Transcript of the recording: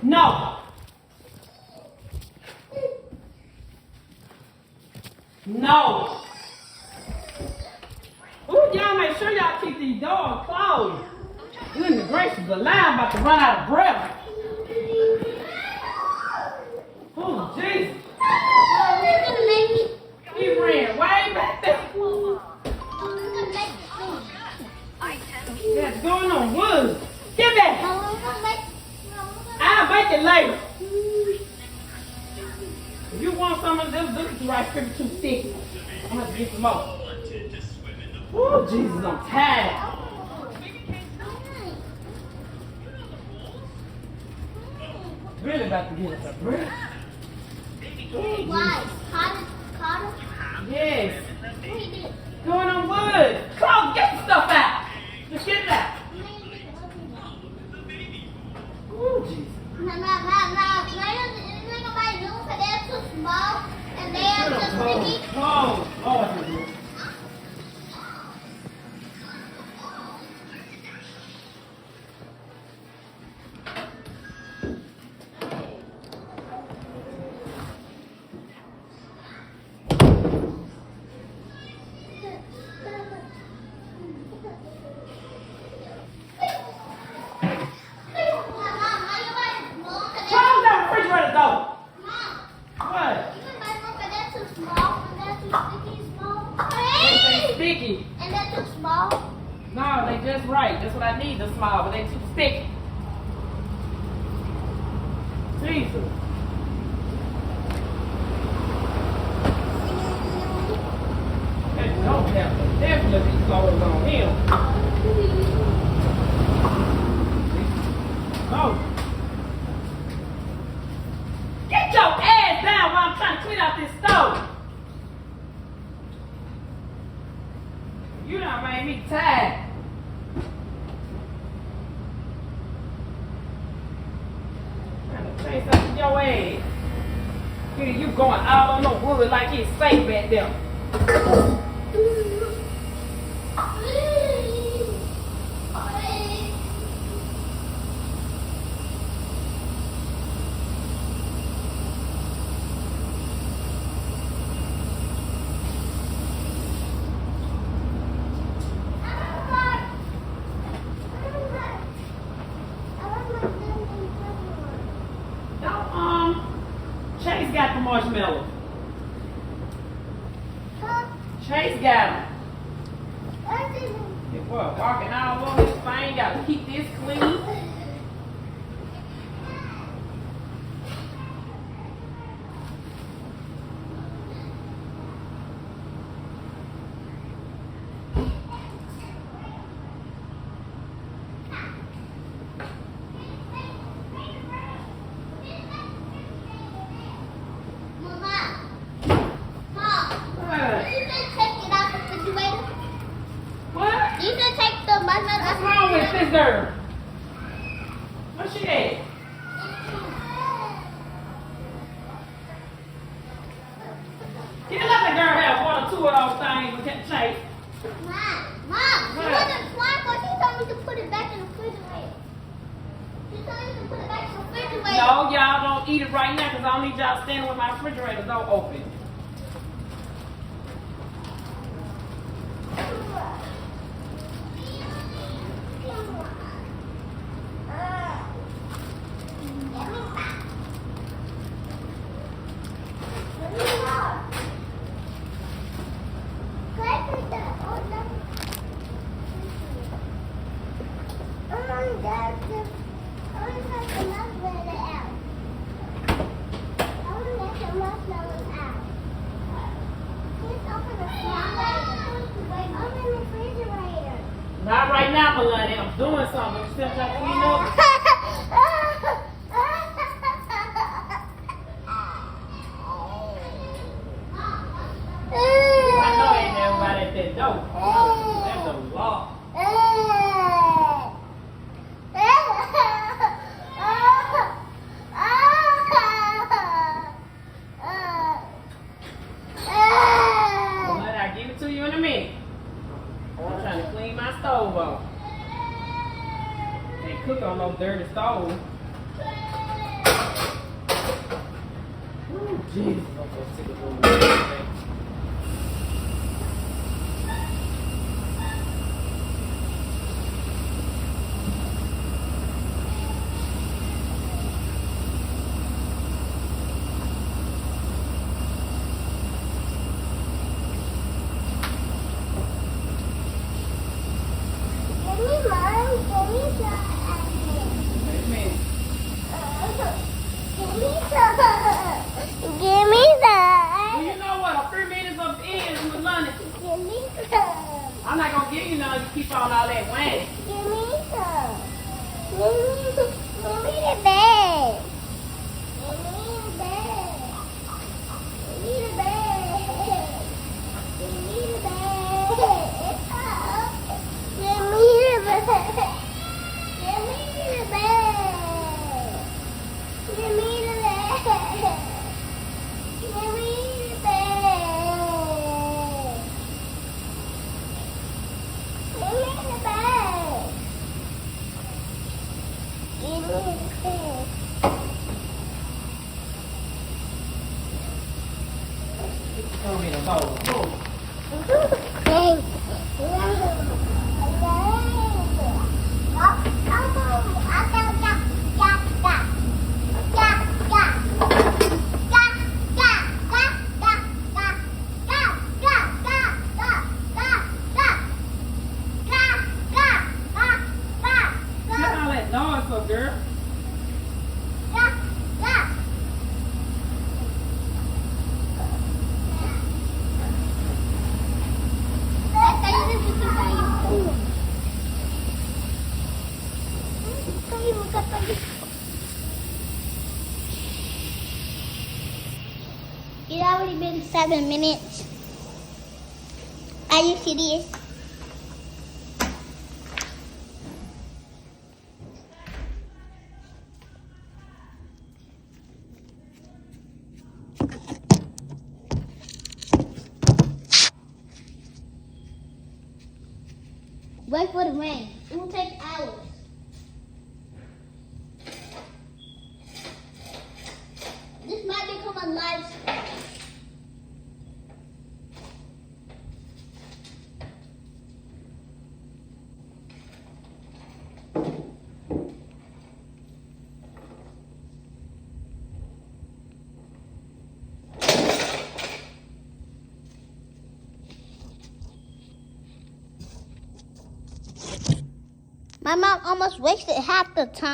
No. No. Ooh, y'all make sure y'all keep these doors closed. Goodness gracious, the line about to run out of breath. Oh, Jesus. He ran way back there. That's going on wood. Get back. I'll make it later. If you want some of this, this is right here too sticky. I'm going to get some more. Oh, Jesus, I'm tired. Really about to get us a breath. Why? Carter? Yes. Going on wood. Close, get the stuff out. Just get it out. Oh, Jesus. No. They're too small and they are too sticky. Close. Oh, I can do it. Close that refrigerator door. What? They sticky. And they're too small. No, they just right. That's what I need. They're small, but they too sticky. Jesus. That don't have to definitely be closed on him. Oh. Get your ass down while I'm trying to clean out this stove. You done made me tired. Trying to chase after your ass. Here you going out on the wood like it's safe back there. Chase got the marshmallow. Chase got them. What, walking all over this thing, gotta keep this clean. What's wrong with this girl? Where's she at? You let the girl have one or two of those things we can chase. Mom, she wasn't smart, but she told me to put it back in the refrigerator. She told me to put it back in the refrigerator. No, y'all don't eat it right now because I don't need y'all standing with my refrigerator door open. Not right now, Melanie. I'm doing something. You still trying to clean up? I know ain't everybody at that door. That's a lot. Melanie, I'll give it to you in a minute. I'm trying to clean my stove off. Can't cook on no dirty stove. Oh, Jesus, I'm so sick of this. Give me mine. Give me some. Wait a minute. Give me some. Give me some. Well, you know what? A 3 minutes up in with money. Give me some. I'm not gonna give you none. You keep on all that whining. Give me some. Give me the bag. Give me the bag. Give me the bag. Give me the bag. Give me the bag. Give me the bag. Give me the bag. Give me the bag. Give me the bag. Give me the bag. Throw me the bowl. Boom. Get all that noise for, girl. It already been 7 minutes. Are you serious? Wait for the rain. It will take hours. This might become a live stream. My mom almost wasted half the time.